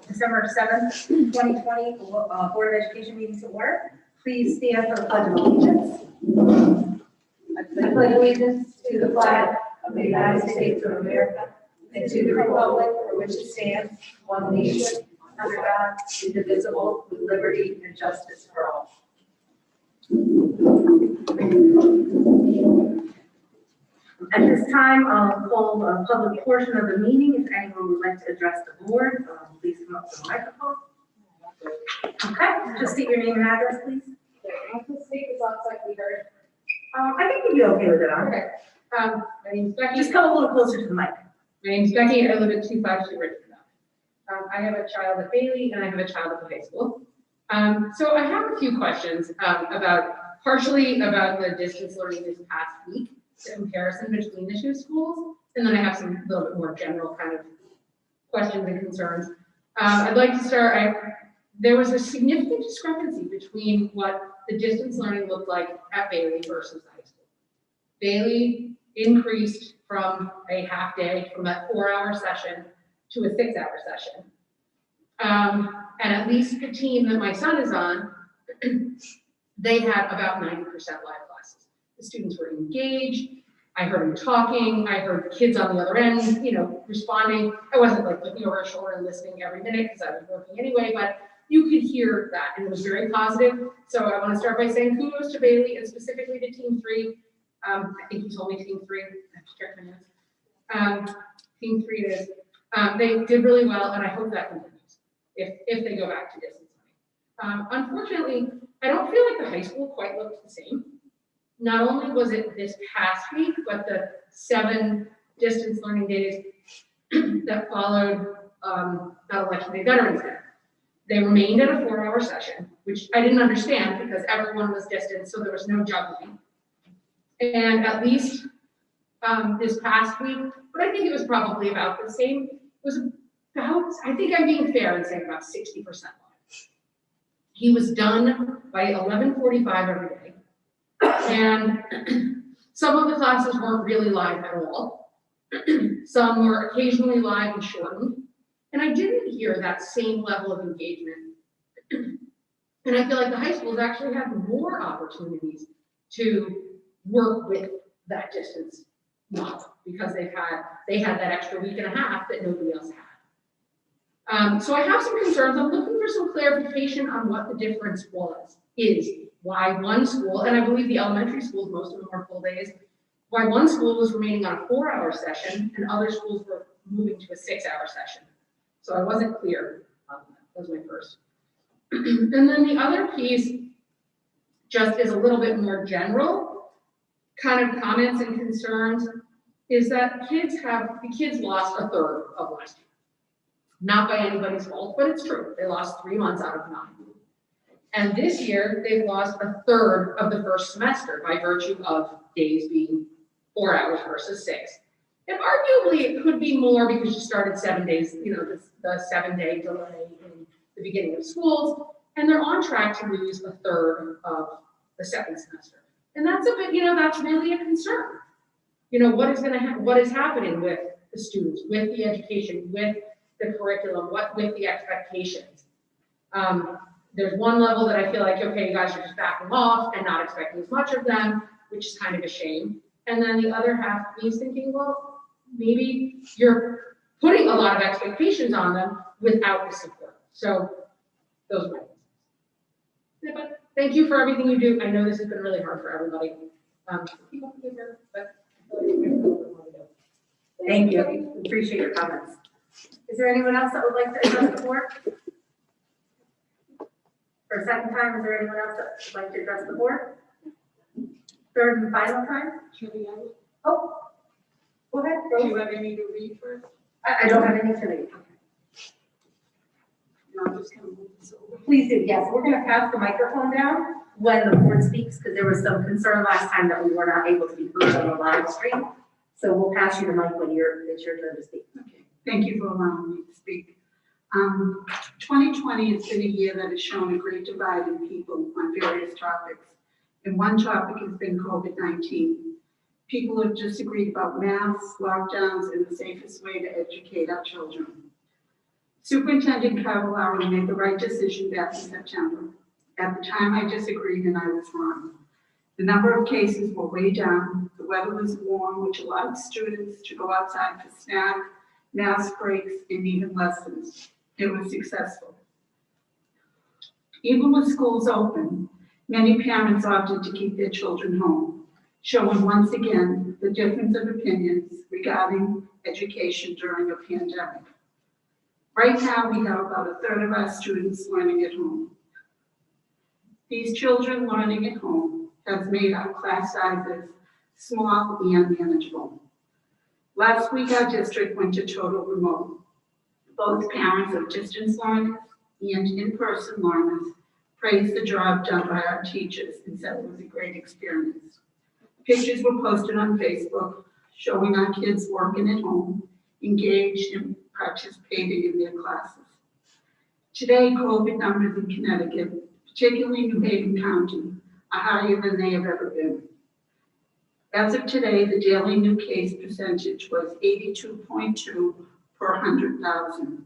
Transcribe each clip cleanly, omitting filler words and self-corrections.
December 7th, 2020, Board of Education meetings to order. Please stand for the Pledge of Allegiance. I pledge allegiance to the flag of the United States of America and to the republic for which it stands, one nation, under God, indivisible, with liberty and justice for all. At this time, I'll call a public portion of the meeting. If anyone would like to address the board, please come up to the microphone. Okay, just state your name and address, please. I can speak as long as like we heard. I think you'd be okay with it, Okay. My name's Becky. Just come a little closer to the mic. My name's Becky. I live at 252 Richmond. I have a child at Bailey and I have a child at the high school. So I have a few questions partially about the distance learning this past week, the comparison between the two schools, and then I have some little bit more general kind of questions and concerns. I'd like to start. There was a significant discrepancy between what the distance learning looked like at Bailey versus high school. Bailey increased from a half day, from that 4-hour session to a 6-hour session. And at least the team that my son is on, they had about 90% live classes. The students were engaged. I heard them talking. I heard the kids on the other end, responding. I wasn't like looking over her shoulder and listening every minute because I was working anyway, but you could hear that, and it was very positive. So I want to start by saying kudos to Bailey and specifically to Team 3. I think you told me Team 3. I have to check my notes. Team 3 it is. They did really well, and I hope that continues if they go back to distance learning. Unfortunately, I don't feel like the high school quite looked the same. Not only was it this past week, but the 7 distance learning days that followed that Election Day Veterans Day. They remained at a 4-hour session, which I didn't understand because everyone was distant, so there was no juggling. And at least this past week, but I think it was probably about the same, was about, I think I'm being fair in saying about 60% live. He was done by 11:45 every day. And some of the classes weren't really live at all. Some were occasionally live and shortened. And I didn't hear that same level of engagement. And I feel like the high schools actually have more opportunities to work with that distance model because they had that extra week and a half that nobody else had. So I have some concerns. I'm looking for some clarification on what the difference is why one school, and I believe the elementary schools, most of them are full days, why one school was remaining on a 4-hour session and other schools were moving to a 6-hour session. So I wasn't clear on that. That was my first. And then the other piece just is a little bit more general kind of comments and concerns is that the kids lost a third of last year. Not by anybody's fault, but it's true. They lost 3 months out of 9. And this year, they've lost a third of the first semester by virtue of days being 4 hours versus 6. And arguably, it could be more because you started 7 days, the 7-day delay in the beginning of schools, and they're on track to lose a third of the second semester. And that's a bit, that's really a concern. What is happening with the students, with the education, with the curriculum, with the expectations. There's one level that I feel like, okay, you guys are just backing off and not expecting as much of them, which is kind of a shame. And then the other half of me is thinking, well, maybe you're putting a lot of expectations on them without the support. So those are my things. Yeah, but thank you for everything you do. I know this has been really hard for everybody. Keep up the good work, but Thank you. Appreciate your comments. Is there anyone else that would like to address the board? For a second time, is there anyone else that would like to address the board? Third and final time? Oh, go ahead. Do you have any to read first? I don't have any to read. No, I'm just gonna move this over. Please do, yes. We're going to pass the microphone down when the board speaks because there was some concern last time that we were not able to be heard on the live stream. So we'll pass you the mic when it's your turn to speak. Okay, thank you for allowing me to speak. 2020 has been a year that has shown a great divide in people on various topics. And one topic has been COVID-19. People have disagreed about masks, lockdowns, and the safest way to educate our children. Superintendent Carol Lowry made the right decision back in September. At the time, I disagreed and I was wrong. The number of cases were way down. The weather was warm, which allowed students to go outside for snack, mask breaks, and even lessons. It was successful. Even with schools open, many parents opted to keep their children home, showing once again the difference of opinions regarding education during a pandemic. Right now, we have about a third of our students learning at home. These children learning at home has made our class sizes small and manageable. Last week, our district went to total remote. Both parents of distance learners and in-person learners praised the job done by our teachers and said it was a great experience. Pictures were posted on Facebook showing our kids working at home, engaged and participating in their classes. Today, COVID numbers in Connecticut, particularly New Haven County, are higher than they have ever been. As of today, the daily new case percentage was 82.2 per 100,000.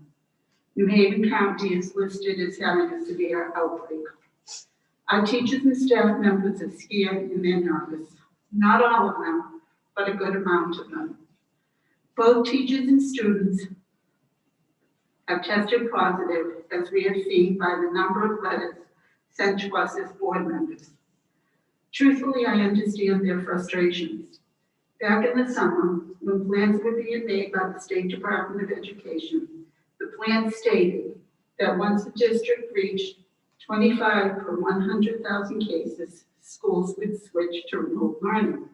New Haven County is listed as having a severe outbreak. Our teachers and staff members are scared and they're nervous. Not all of them, but a good amount of them. Both teachers and students have tested positive, as we have seen by the number of letters sent to us as board members. Truthfully, I understand their frustrations. Back in the summer, when plans were being made by the State Department of Education, the plan stated that once the district reached 25 per 100,000 cases, schools would switch to remote learning.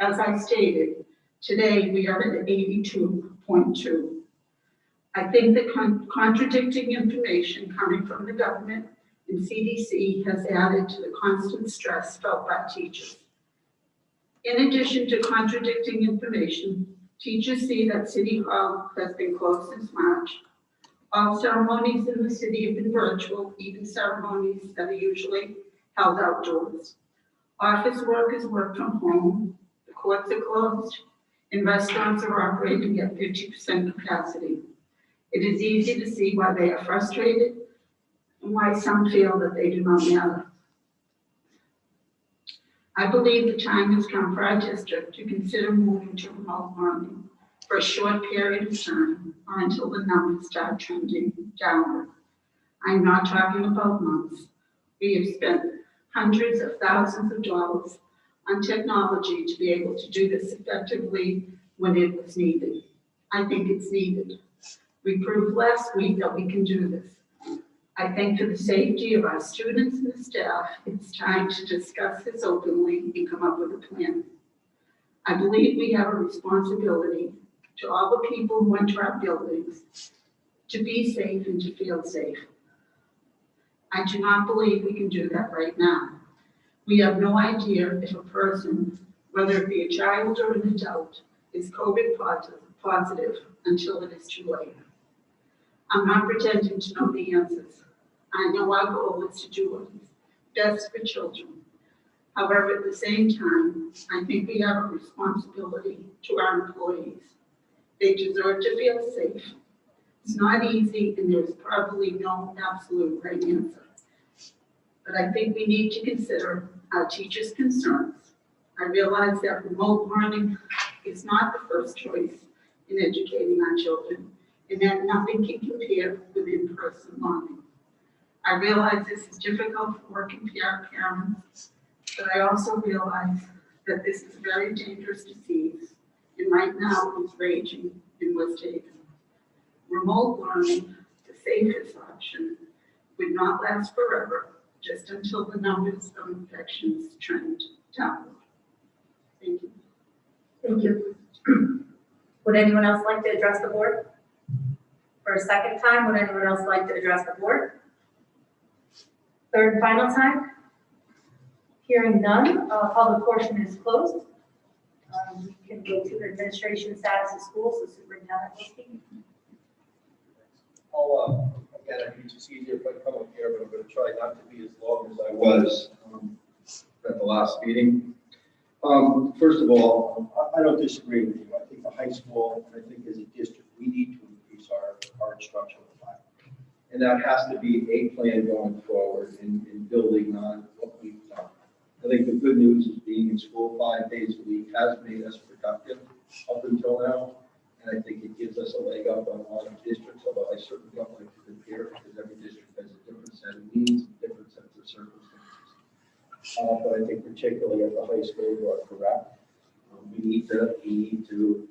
As I stated, today we are at 82.2. I think the contradicting information coming from the government and CDC has added to the constant stress felt by teachers. In addition to contradicting information, teachers see that City Hall has been closed since March. All ceremonies in the city have been virtual, even ceremonies that are usually held outdoors. Office workers work from home, the courts are closed, and restaurants are operating at 50% capacity. It is easy to see why they are frustrated and why some feel that they do not matter. I believe the time has come for our district to consider moving to remote learning for a short period of time or until the numbers start trending downward. I'm not talking about months. We have spent hundreds of thousands of dollars on technology to be able to do this effectively when it was needed. I think it's needed. We proved last week that we can do this. I think for the safety of our students and the staff, it's time to discuss this openly and come up with a plan. I believe we have a responsibility to all the people who enter our buildings to be safe and to feel safe. I do not believe we can do that right now. We have no idea if a person, whether it be a child or an adult, is COVID positive until it is too late. I'm not pretending to know the answers. I know our goal is to do what is best for children. However, at the same time, I think we have a responsibility to our employees. They deserve to feel safe. It's not easy, and there's probably no absolute right answer. But I think we need to consider our teachers' concerns. I realize that remote learning is not the first choice in educating our children, and that nothing can compare with in-person learning. I realize this is difficult for working parents, but I also realize that this is a very dangerous disease, and right now it's raging in West Haven. Remote learning, the safest option, would not last forever, just until the numbers of infections trend downward. Thank you. Thank you. Would anyone else like to address the board? For a second time, would anyone else like to address the board? Third and final time? Hearing none, public portion is closed. We can go to the administration status of schools, the superintendent will speak. Again, I think it's easier if I come up here, but I'm going to try not to be as long as I was at the last meeting. First of all, I don't disagree with you. I think the high school, and I think as a district, we need to increase our instructional And that has to be a plan going forward in building on what we've done. I think the good news is being in school 5 days a week has made us productive up until now. And I think it gives us a leg up on a lot of districts, although I certainly don't like to compare because every district has a different set of needs and different sets of circumstances. But I think particularly at the high school, you are correct. We need to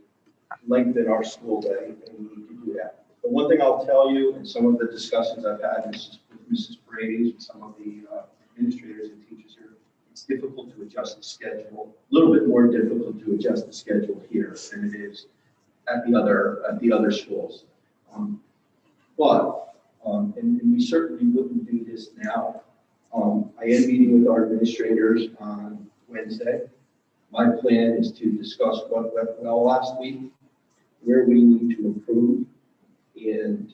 lengthen our school day, and we need to do that. But one thing I'll tell you, in some of the discussions I've had with Mrs. Brady and some of the administrators and teachers here, it's difficult to adjust the schedule, a little bit more difficult to adjust the schedule here than it is at the other schools. And we certainly wouldn't do this now. I am meeting with our administrators on Wednesday. My plan is to discuss what went well last week, where we need to improve, and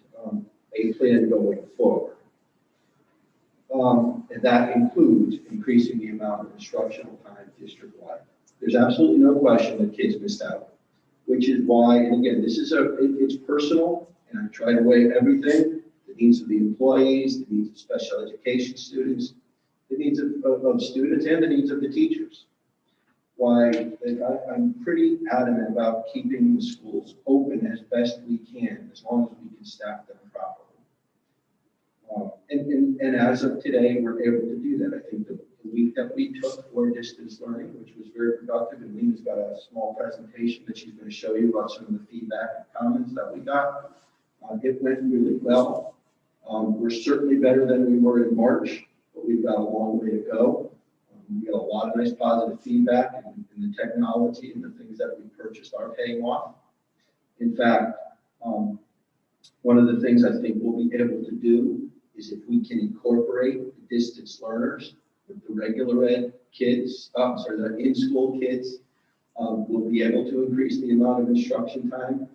a plan going forward. And that includes increasing the amount of instructional time district-wide. There's absolutely no question that kids missed out, which is why, and again, this is it's personal, and I try to weigh everything, the needs of the employees, the needs of special education students, the needs of students, and the needs of the teachers. Why I'm pretty adamant about keeping the schools open as best we can, as long as we can staff them properly. And as of today, we're able to do that. I think the week that we took for distance learning, which was very productive, and Lena's got a small presentation that she's going to show you about some of the feedback and comments that we got. It went really well. We're certainly better than we were in March, but we've got a long way to go. We got a lot of nice positive feedback, and the technology and the things that we purchased are paying off. In fact, one of the things I think we'll be able to do is if we can incorporate the distance learners with the regular ed kids, the in-school kids, we'll be able to increase the amount of instruction time.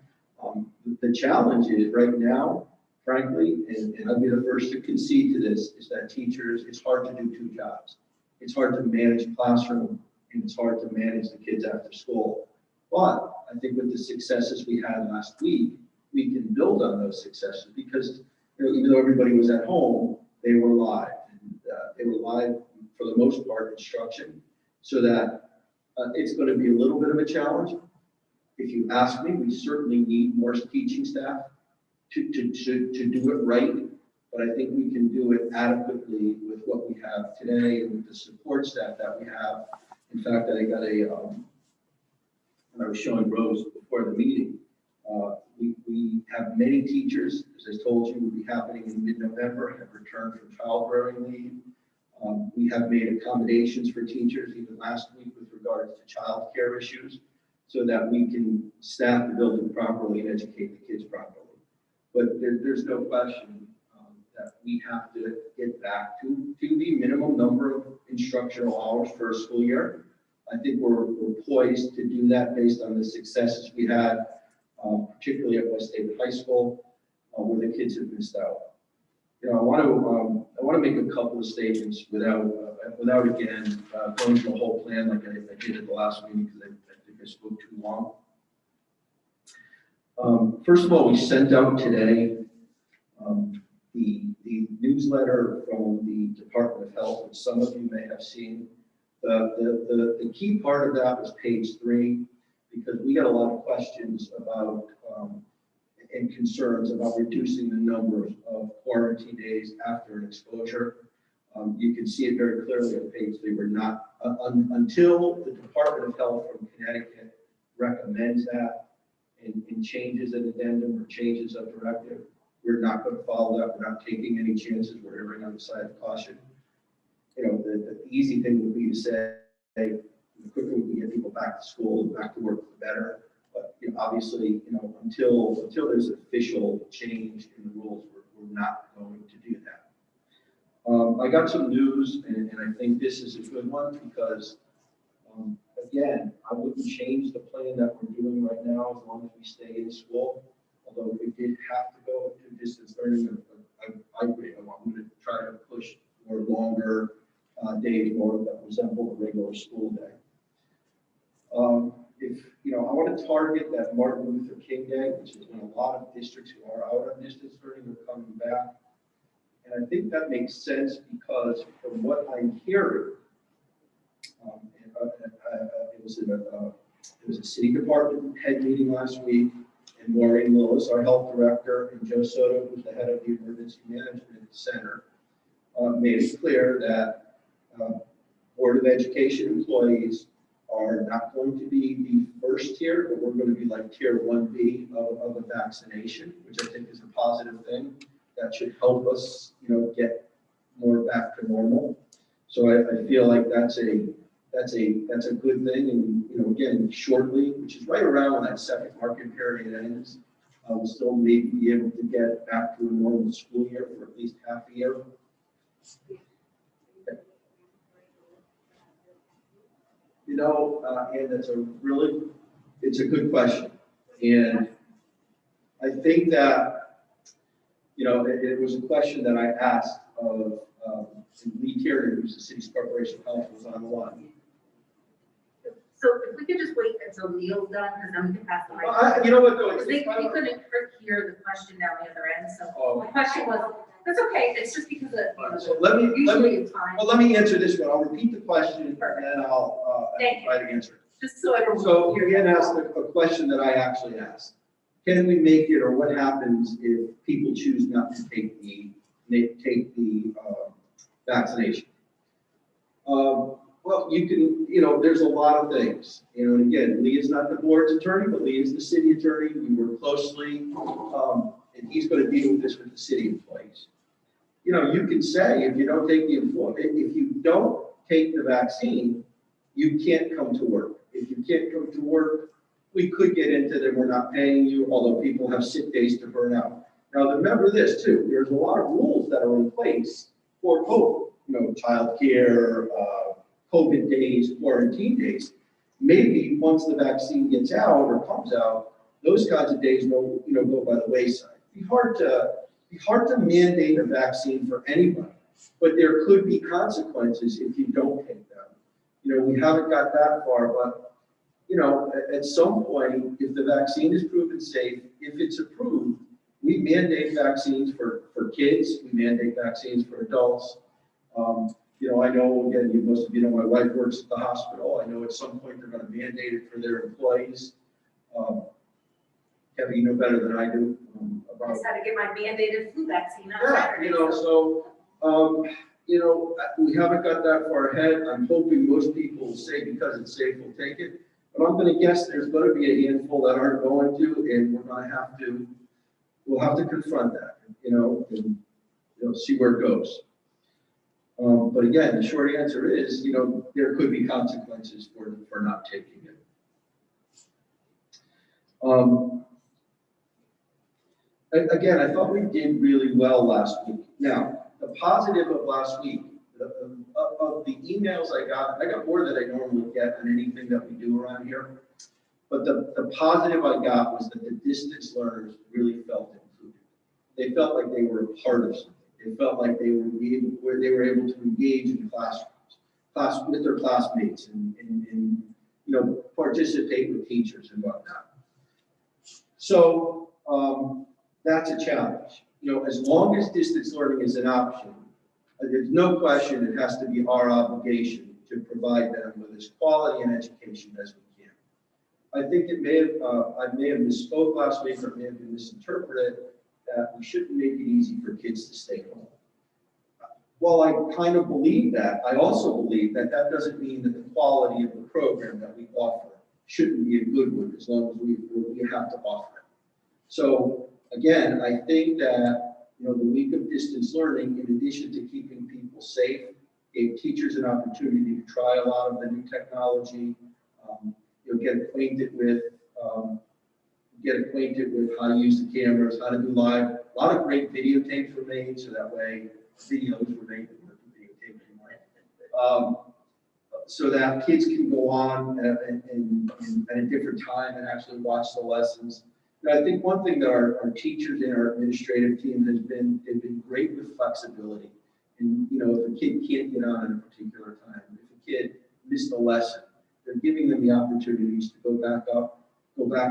The challenge is right now, frankly, and I'll be the first to concede to this, is that teachers, it's hard to do two jobs. It's hard to manage classroom, and it's hard to manage the kids after school. But I think with the successes we had last week, we can build on those successes because even though everybody was at home, they were live. And, they were live for the most part instruction, so that it's going to be a little bit of a challenge. If you ask me, we certainly need more teaching staff to do it right. But I think we can do it adequately with what we have today and with the support staff that we have. In fact, I got when I was showing Rose before the meeting, we have many teachers, as I told you, will be happening in mid-November, have returned from child-rearing leave. We have made accommodations for teachers even last week with regards to child care issues so that we can staff the building properly and educate the kids properly. But there's no question that we have to get back to the minimum number of instructional hours for a school year. I think we're poised to do that based on the successes we had, particularly at West David High School, where the kids have missed out. I want to make a couple of statements without again going through the whole plan like I did at the last meeting because I think I spoke too long. First of all, we sent out today the newsletter from the Department of Health, which some of you may have seen. The key part of that was page 3, because we got a lot of questions about and concerns about reducing the number of quarantine days after an exposure. You can see it very clearly on page 3. We're not, until the Department of Health from Connecticut recommends that and changes an addendum or changes a directive, we're not going to follow that. We're not taking any chances. We're erring on the side of caution. The easy thing would be to say, the quicker we can get people back to school and back to work, the better. But obviously, until there's official change in the rules, we're not going to do that. I got some news, and I think this is a good one because, again, I wouldn't change the plan that we're doing right now as long as we stay in school. Although if we did have to go to distance learning, I agree. I'm going to try to push for longer days, more that resemble a regular school day. I want to target that Martin Luther King Day, which is when a lot of districts who are out on distance learning are coming back. And I think that makes sense because from what I'm hearing, it was a city department head meeting last week, and Maureen Lewis, our health director, and Joe Soto, who's the head of the emergency management center, made it clear that Board of Education employees are not going to be the first tier, but we're going to be like tier 1B of a vaccination, which I think is a positive thing. That should help us, get more back to normal. So I feel like that's a good thing. And, again, shortly, which is right around when that second market period ends, we'll still maybe be able to get back to a normal school year for at least half a year. And it's a good question. And I think that, it was a question that I asked of Lee Tierney, who's the city's corporation counsel, was on the line. So if we could just wait until Neil's done, because then we can pass the mic. You know what, though? Because we couldn't hear the question down the other end, so Oh. my question was, that's okay, it's just because of, So let me usually it's fine, Well, let me answer this one. I'll repeat the question and then I'll Thank you. try to answer it. just so everyone. So can hear Ian you. asked a question that I actually asked. Can we make it, or what happens if people choose not to take the vaccination? Well, you can, there's a lot of things. And again, Lee is not the board's attorney, but Lee is the city attorney. We work closely, and he's going to deal with this with the city employees. You can say if you don't take the vaccine, you can't come to work. If you can't come to work, we could get into that we're not paying you, although people have sick days to burn out. Now, remember this too, there's a lot of rules that are in place for COVID, childcare, COVID days, quarantine days. Maybe once the vaccine gets out or comes out, those kinds of days go by the wayside. It'd be hard to mandate a vaccine for anybody, but there could be consequences if you don't take them. We haven't got that far, but at some point, if the vaccine is proven safe, if it's approved, we mandate vaccines for kids, we mandate vaccines for adults. I know, again, most of you know my wife works at the hospital. I know at some point they're going to mandate it for their employees. Kevin, you know better than I do I about. just had to get my mandated flu vaccine on Yeah, Saturday. so- we haven't got that far ahead. I'm hoping most people will say because it's safe, we'll take it. But I'm going to guess there's going to be a handful that aren't going to, and we'll have to confront that, and see where it goes. But again, the short answer is, there could be consequences for not taking it. Again, I thought we did really well last week. Now, the positive of last week, of the emails I got more than I normally get on anything that we do around here. But the positive I got was that the distance learners really felt included. They felt like they were a part of something. They felt like they were able to engage in classrooms, with their classmates and participate with teachers and whatnot. So that's a challenge. As long as distance learning is an option, there's no question it has to be our obligation to provide them with as quality an education as we can. I think I may have misspoke last week, or may have been misinterpreted, that we shouldn't make it easy for kids to stay home. While I kind of believe that, I also believe that that doesn't mean that the quality of the program that we offer shouldn't be a good one, as long as we have to offer it. So again, I think that the week of distance learning, in addition to keeping people safe, gave teachers an opportunity to try a lot of the new technology, get acquainted with how to use the cameras, how to do live. A lot of great videotapes were made, so that way videos were made videotapes anymore. So that kids can go on at a different time and actually watch the lessons. And I think one thing that our teachers and our administrative team they've been great with flexibility. And if a kid can't get on at a particular time, if a kid missed a lesson, they're giving them the opportunities to go back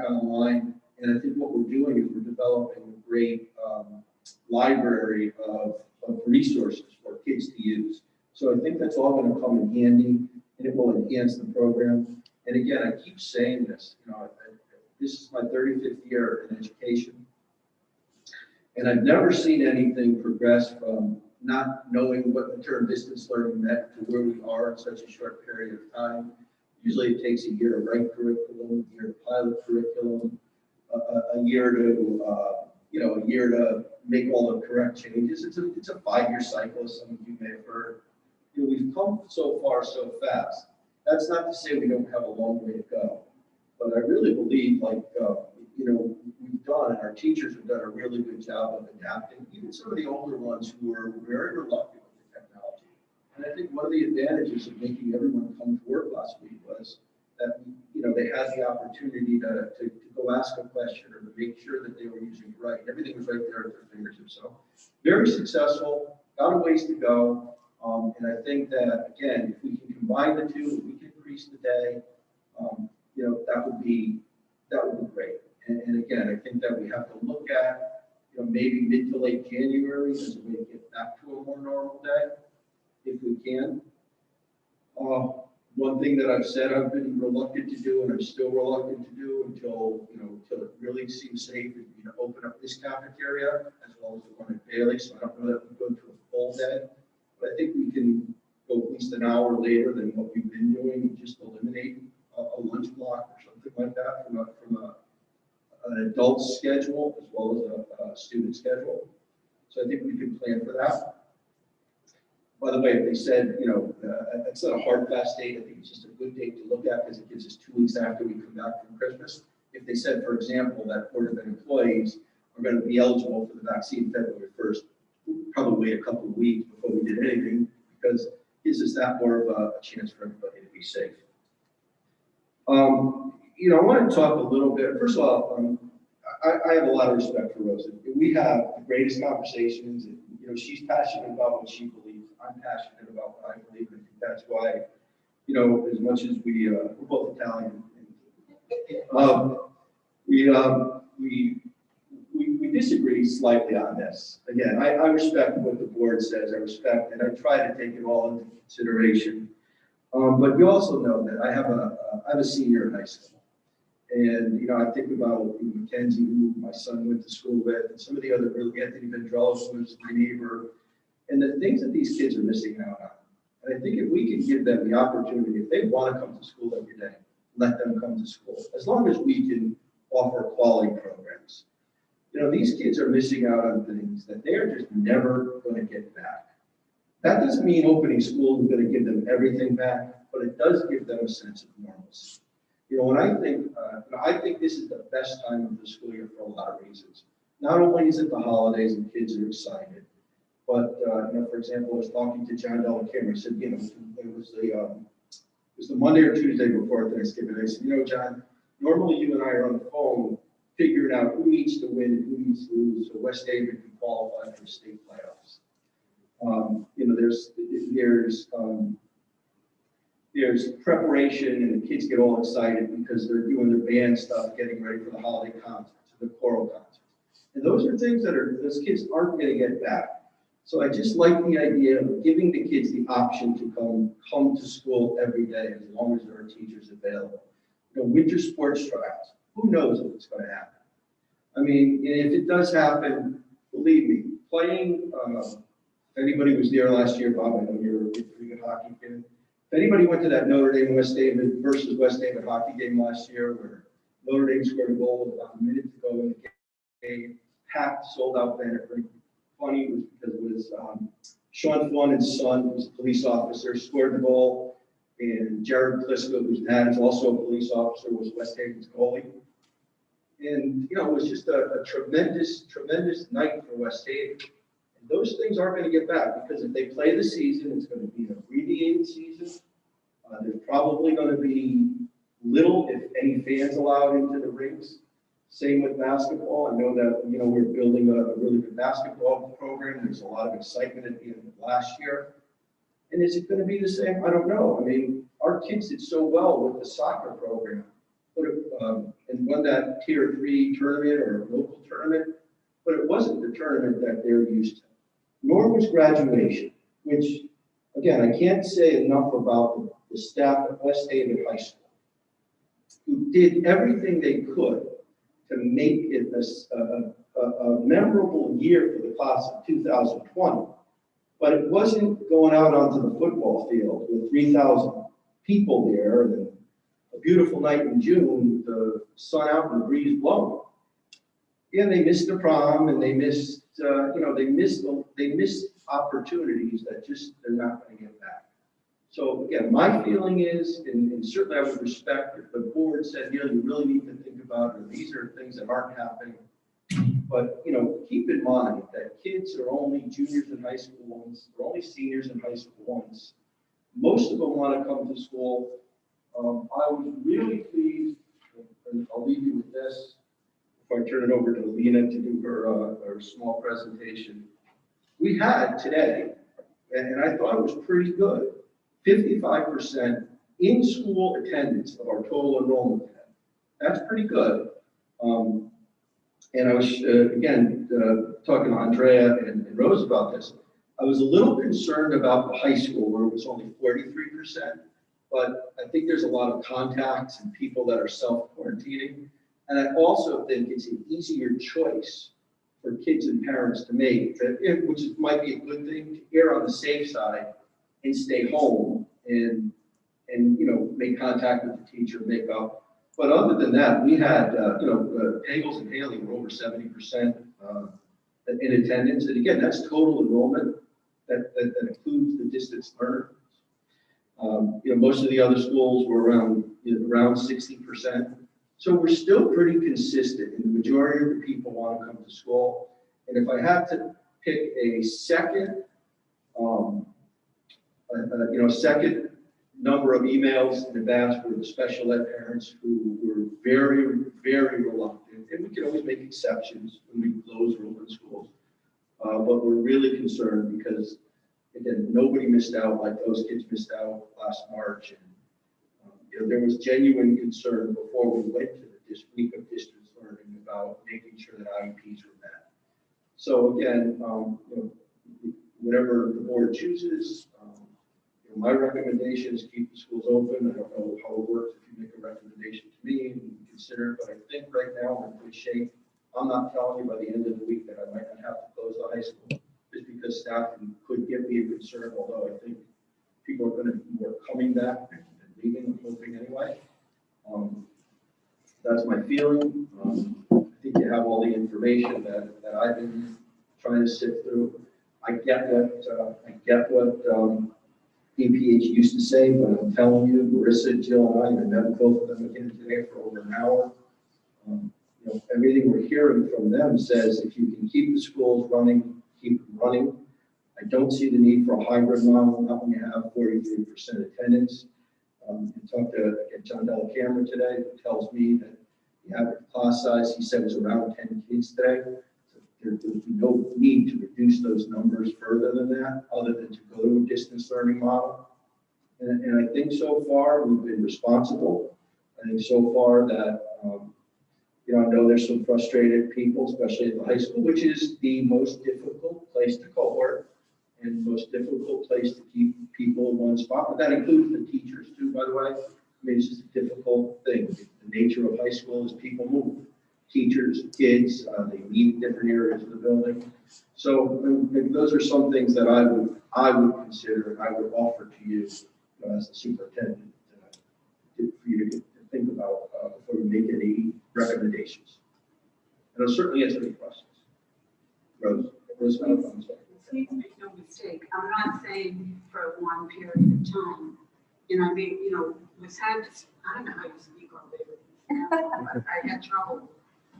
online. And I think what we're doing is we're developing a great library of resources for kids to use. So I think that's all going to come in handy, and it will enhance the program. And again, I keep saying this, this is my 35th year in education, and I've never seen anything progress from not knowing what the term distance learning meant to where we are in such a short period of time. Usually it takes a year to write curriculum, a year to pilot curriculum, a year to make all the correct changes. It's a 5-year cycle, as some of you may have heard. We've come so far so fast. That's not to say we don't have a long way to go, but I really believe we've done, and our teachers have done a really good job of adapting, even some of the older ones who were very reluctant with the technology. And I think one of the advantages of making everyone come to work last week was that, they had the opportunity to go ask a question or to make sure that they were using it right. Everything was right there at their fingertips. So very successful, got a ways to go. And I think that, again, if we can combine the two, if we can increase the day, that would be great. And again, I think that we have to look at, maybe mid to late January as a way to get back to a more normal day, if we can. One thing that I've said I've been reluctant to do, and I'm still reluctant to do until it really seems safe, is to open up this cafeteria as well as the one at Bailey. So I don't know that we go to a full day, but I think we can go at least an hour later than what we've been doing, and just eliminate a lunch block or something like that from an adult schedule as well as a student schedule. So I think we can plan for that. By the way, if they said, it's not a hard fast date, I think it's just a good date to look at because it gives us 2 weeks after we come back from Christmas. If they said, for example, that Board of Ed employees are going to be eligible for the vaccine February 1st, we'll probably wait a couple of weeks before we did anything because it gives us that more of a chance for everybody to be safe. I want to talk a little bit. First of all, I have a lot of respect for Rosa. We have the greatest conversations. And, she's passionate about what she believes. I'm passionate about what I believe. And I think that's why, as much as we're both Italian, we disagree slightly on this. Again, I respect what the board says. I respect, and I try to take it all into consideration. But you also know that I have a senior in high school. And, I think about Mackenzie, who my son went to school with, and some of the other, Anthony Vendrell, who was my neighbor, and the things that these kids are missing out on. And I think if we can give them the opportunity, if they want to come to school every day, let them come to school, as long as we can offer quality programs. These kids are missing out on things that they're just never going to get back. That doesn't mean opening school is going to give them everything back, but it does give them a sense of normalcy. When I think this is the best time of the school year for a lot of reasons. Not only is it the holidays and kids are excited, but for example, I was talking to John Delacameron. I said, it was the Monday or Tuesday before Thanksgiving. I said, John, normally you and I are on the phone figuring out who needs to win and who needs to lose, so West David can qualify for state playoffs. There's preparation, and the kids get all excited because they're doing their band stuff, getting ready for the holiday concerts, the choral concerts. And those are things that those kids aren't going to get back. So I just like the idea of giving the kids the option to come to school every day as long as there are teachers available. Winter sports trials, who knows if it's going to happen? I mean, if it does happen, believe me, playing, if anybody was there last year, Bob, I know you're a pretty good hockey fan. If anybody went to that Notre Dame West David versus West David hockey game last year, where Notre Dame scored a goal with about a minute to go in the game, packed, sold out Bannock Rink. Funny was because it was Sean Flannan's son, who was a police officer, scored the goal, and Jared Pliska, whose dad is also a police officer, was West David's goalie. And it was just a tremendous, tremendous night for West David. Those things aren't going to get back because if they play the season, it's going to be an abbreviated season. There's probably going to be little, if any, fans allowed into the rinks. Same with basketball. I know that, we're building a really good basketball program. There's a lot of excitement at the end of last year. And is it going to be the same? I don't know. I mean, our kids did so well with the soccer program. And won that tier 3 tournament or local tournament. but it wasn't the tournament that they're used to. Nor was graduation, which, again, I can't say enough about the staff at West Haven High School, who did everything they could to make it a memorable year for the class of 2020. But it wasn't going out onto the football field with 3,000 people there and a beautiful night in June with the sun out and the breeze blowing. Yeah, they missed the prom and they missed, they missed opportunities that just they're not going to get back. So again, my feeling is, and certainly I would respect if the board said, you really need to think about it, or these are things that aren't happening. But, keep in mind that kids are only juniors in high school once, they're only seniors in high school once. Most of them want to come to school. I was really pleased, and I'll leave you with this, if I turn it over to Alina to do her small presentation. We had today, and I thought it was pretty good, 55% in-school attendance of our total enrollment today. That's pretty good. And I was, again, talking to Andrea and Rose about this. I was a little concerned about the high school where it was only 43%, but I think there's a lot of contacts and people that are self-quarantining. And I also think it's an easier choice for kids and parents to make, which might be a good thing, to err on the safe side and stay home and make contact with the teacher, make up. But other than that, we had, Pagels and Haley were over 70% in attendance. And again, that's total enrollment. That includes the distance learners. Most of the other schools were around 60%. So we're still pretty consistent, and the majority of the people want to come to school. And if I had to pick a second, second number of emails in advance were the special ed parents who were very, very reluctant. And we can always make exceptions when we close or open schools. But we're really concerned because, again, nobody missed out like those kids missed out last March. And there was genuine concern before we went to this week of distance learning about making sure that IEPs were met. So again, whatever the board chooses, my recommendation is keep the schools open. I don't know how it works if you make a recommendation to me and consider it, but I think right now we're in good shape. I'm not telling you by the end of the week that I might not have to close the high school just because staffing could get me a concern, although I think people are going to be more coming back than leaving, I'm hoping anyway. That's my feeling. I think you have all the information that I've been trying to sift through. I get what DPH used to say, but I'm telling you, Marissa, Jill, and I met both of them again today for over an hour. Everything we're hearing from them says if you can keep the schools running, keep them running. I don't see the need for a hybrid model, not when you have 43% attendance. I talked to John Della Camera today, who tells me that the average class size, he said, was around 10 kids today. So there's no need to reduce those numbers further than that, other than to go to a distance learning model. And I think so far we've been responsible. I think so far that, I know there's some frustrated people, especially at the high school, which is the most difficult place to cohort and most difficult place to keep people in one spot. But that includes the teachers too, by the way. I mean, it's just a difficult thing. The nature of high school is people move. Teachers, kids, they meet in different areas of the building. So those are some things that I would consider and I would offer to you as the superintendent for you to think about before you make any recommendations. And I'll certainly answer any questions. Rose, I'm sorry. Please make no mistake, I'm not saying for one period of time. Was had to, I don't know how you speak all day, but I had trouble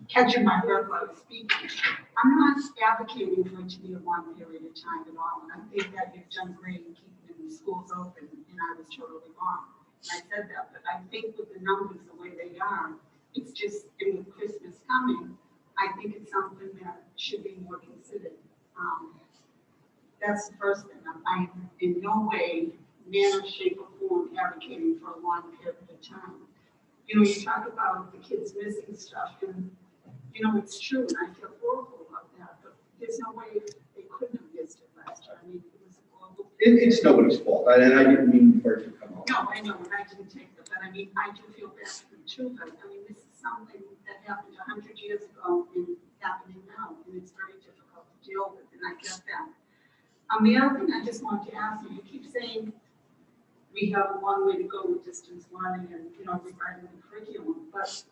catching my breath while I was speaking. I'm not advocating for it to be a one period of time at all. I think that you've done great in keeping the schools open, and I was totally wrong. I said that, but I think with the numbers the way they are, it's just, and with Christmas coming, I think it's something that should be more considered. That's the first thing. I'm in no way, manner, shape, or form advocating for a long period of time. You talk about the kids missing stuff, and it's true, and I feel horrible about there's no way they couldn't have missed it last year. I mean, it was a global. It's nobody's fault, and I didn't mean for it to come up. No, I know, and I didn't take that, but I mean, I do feel bad for the children. I mean, this is something that happened 100 years ago and happening now, and it's very difficult to deal with, and I get that. The other thing I just wanted to ask you keep saying we have a long way to go with distance learning and, you know, regarding the curriculum, but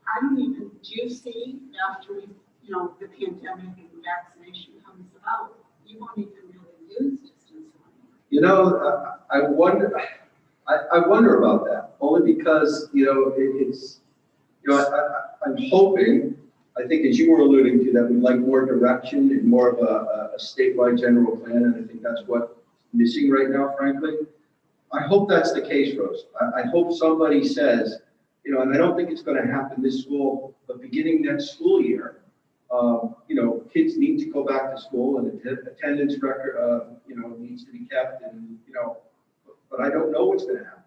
I don't even, do you see after we, you know, the pandemic and the vaccination comes about, you won't even really use distance learning? You know, I wonder, I wonder about that, only because, you know, it's, you know, I'm hoping, I think as you were alluding to, that we'd like more direction and more of a statewide general plan, and I think that's what's missing right now, frankly. I hope that's the case, Rose. I hope somebody says, you know, and I don't think it's going to happen this school, but beginning next school year, you know, kids need to go back to school and attendance record, you know, needs to be kept, and, you know, but I don't know what's going to happen.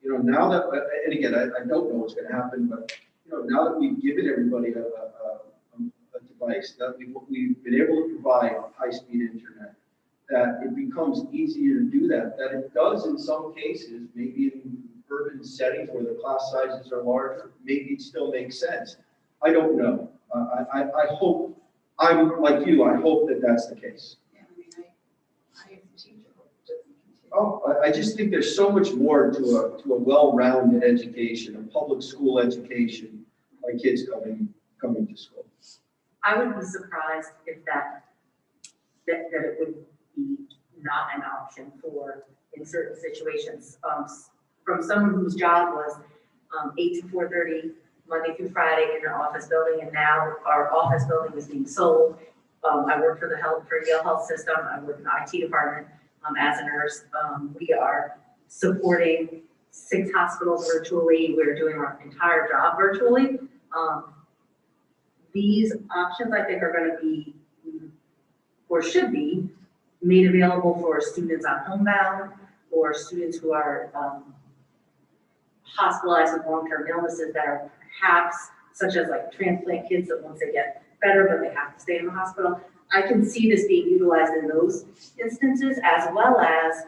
You know, now that, and again, I don't know what's going to happen, but, you know, now that we've given everybody a device, that we've been able to provide high-speed internet, that it becomes easier to do that, that it does in some cases, maybe in urban settings where the class sizes are larger, maybe it still makes sense. I don't know. I hope, I'm like you, I hope that that's the case. Yeah, I mean, I as a teacher hope it doesn't continue. Oh, I just think there's so much more to a well-rounded education, a public school education, by kids coming to school. I would be surprised if that it would be not an option for, in certain situations, from someone whose job was 8 to 4:30, Monday through Friday in their office building, and now our office building is being sold. I work for Yale Health System. I work in the IT department as a nurse. We are supporting 6 hospitals virtually. We're doing our entire job virtually. These options, I think, are going to be, or should be, made available for students on homebound or students who are hospitalized with long-term illnesses that are perhaps, such as like transplant kids that once they get better, but they have to stay in the hospital. I can see this being utilized in those instances, as well as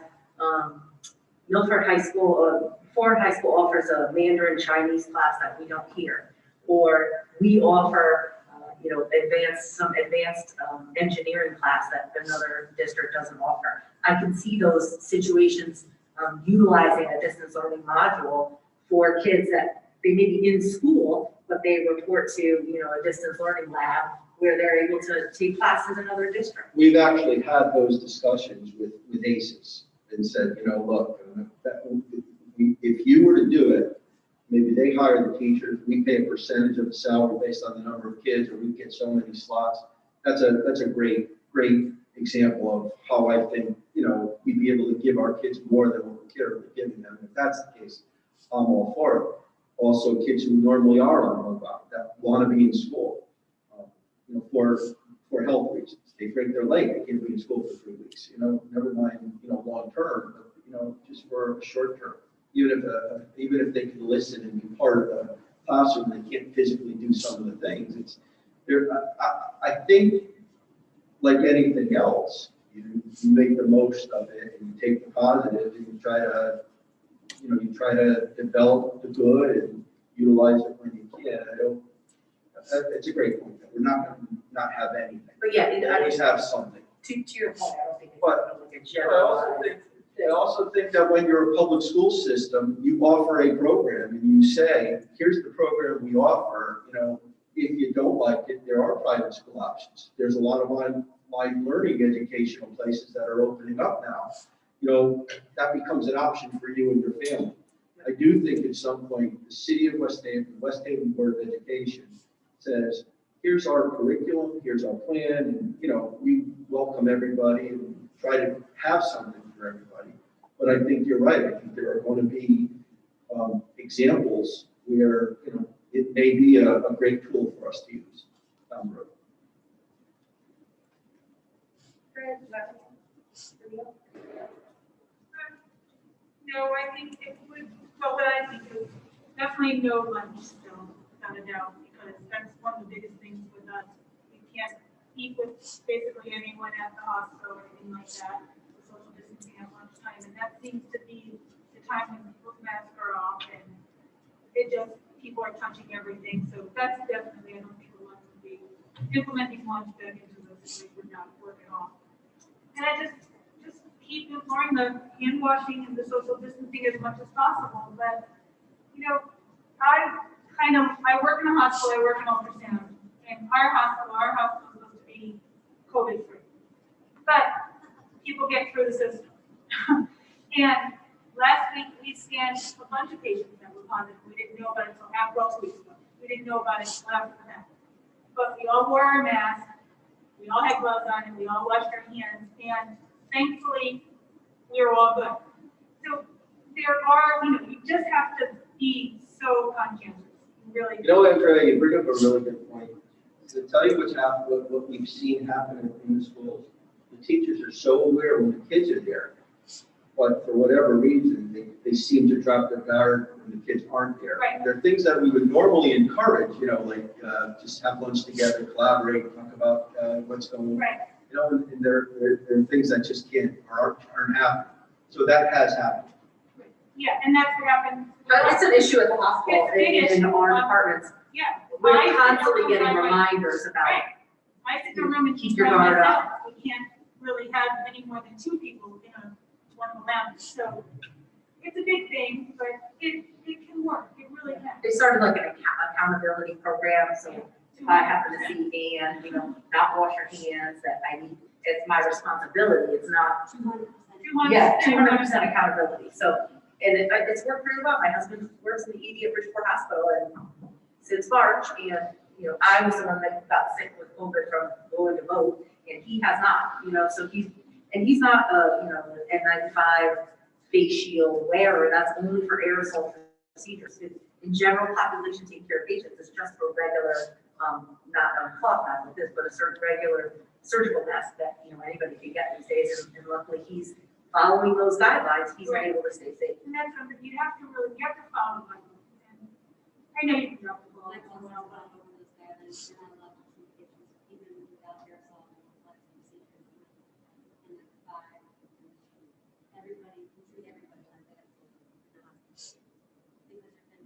Milford High School, Ford High School offers a Mandarin Chinese class that we don't hear, or we offer you know, some advanced engineering class that another district doesn't offer. I can see those situations utilizing a distance learning module for kids that they may be in school, but they report to, you know, a distance learning lab where they're able to take classes in other districts. We've actually had those discussions with ACES and said, you know, look, if you were to do it, maybe they hire the teachers, we pay a percentage of the salary based on the number of kids, or we get so many slots. That's a great example of how I think, you know, we'd be able to give our kids more than what we're currently giving them. If that's the case, I'm all for it. Also, kids who normally are on homebound that want to be in school, you know, for health reasons. They break their leg, they can't be in school for 3 weeks. You know, never mind, you know, long term, but, you know, just for a short term. Even if they can listen and be part of the classroom, they can't physically do some of the things. It's there. I think, like anything else, you make the most of it and you take the positive and you try to develop the good and utilize it when you can. It's a great point. We're not going to not have anything. But yeah, We always have something. to your point, I don't think it's But like a general. I also think that when you're a public school system, you offer a program and you say, here's the program we offer. You know, if you don't like it, there are private school options. There's a lot of online learning educational places that are opening up now. You know, that becomes an option for you and your family. I do think at some point, the city of West Haven Board of Education says, here's our curriculum, here's our plan, and, you know, we welcome everybody and try to have something for everybody. But I think you're right. I think there are going to be examples where, you know, it may be a great tool for us to use down the road. No, I think it would, well, what I think is definitely no lunch still, without a doubt, because that's one of the biggest things with us. We can't eat with basically anyone at the hospital or anything like that, the social distancing at lunchtime, and that seems to be the time when people's masks are off and people are touching everything, so that's definitely, I don't think we're going to be implementing lunch back into this, it would not work at all. And I just keep imploring the hand washing and the social distancing as much as possible, but, you know, I work in a hospital, I work in ultrasound, and our hospital is supposed to be COVID free. But people get through the system. And last week, we scanned a bunch of patients that were positive. We didn't know about it until after 2 weeks ago. We didn't know about it until after that. But we all wore our masks, we all had gloves on, and we all washed our hands, and thankfully, we were all good. So there are, you just have to be so conscientious. You really. You know, Andrea, you bring up a really good point. To tell you what's happened, what we've seen happen in the schools, the teachers are so aware when the kids are there, but for whatever reason, they seem to drop their guard when the kids aren't there. Right. There are things that we would normally encourage, like just have lunch together, collaborate, talk about what's going on. Right. And there are things that just aren't happening. So that has happened. Yeah, and that's what happened. But it's an issue at the hospital It's a big and in issue. our departments. Yeah. We're I sit constantly in getting my room. reminders about, Right. I sit in a room and Keep keep your trying guard myself. up. We can't really have any more than 2 people in one lounge. So it's a big thing, but it can work. It really can. they started like an accountability program, so if I happen to see Ann, not wash her hands, that it's my responsibility, it's not. 200% accountability, so, and it's worked really well. My husband works in the ED at Bridgeport Hospital and since March, and, I was the one that got sick with COVID from going to vote, and he has not, so he's not an N95 face shield wearer, that's only for aerosol procedures. In general population taking care of patients, it's just for regular, not a cloth mask like this, but a certain regular surgical mask that, anybody can get these days, and luckily he's following those guidelines, he's been able to stay safe. And that's something you have to follow. And I know you can drop the ball.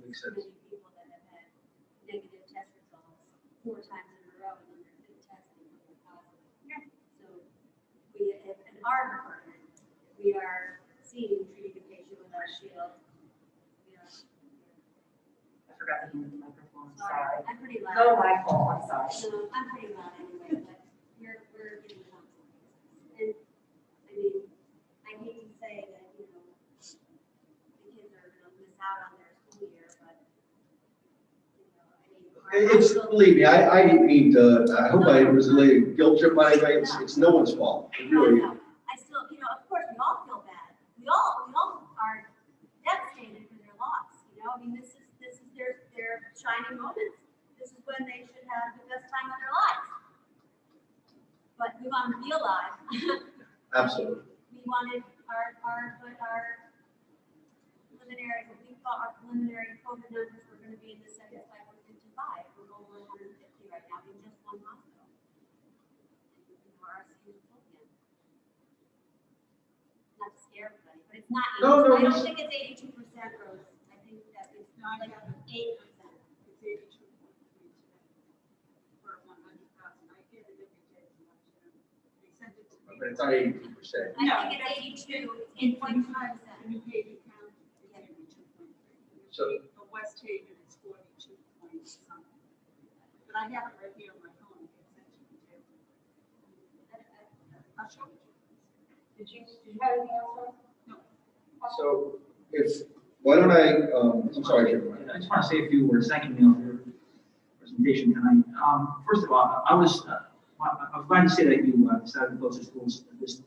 Makes sense. Many people that have had negative test results 4 times in a row, and then they're good testing and they're positive. Yeah. So we, in our department, we are treating a patient with our shield. We are, I forgot to use the microphone, sorry. I'm pretty loud. No, my fault, I'm sorry. So I'm pretty loud anyway, but we're getting constant. And, I mean, I hate to say that, the kids are gonna miss out on their school year, but, I mean. our It's, hospital- believe me, I didn't mean to, I hope I was a guilt trip by anybody, it's no one's fault. It really No, I still, of course, we all feel bad. We all are devastated for their loss, I mean, this is their shining moments. This is when they should have the best time of their lives. But we want them to be alive. Absolutely. We wanted our preliminary, we thought our preliminary COVID numbers were gonna be in the 75 or 55. We're over 150 right now in just one hospital. Our ICU is full again. Not to scare everybody, but it's not. No, no, I don't it's- think it's 82%, Rose. I think that it's not like 8%. It's 82.3 today for 100,000. I get it every day from Washington. They sent it to me. But it's not 82%. I think it's 82, it's 8.2%. The New Haven County is 82.3. So- The West Haven is 42 point something. But I have it right here on my phone. It's sent to me too. I'll show it to you. Did you have anything else? So why don't I'm sorry, Jim. I just want to say a few words. Thank you, Neil, for your presentation tonight. First of all, I was glad to say that you decided to close the schools this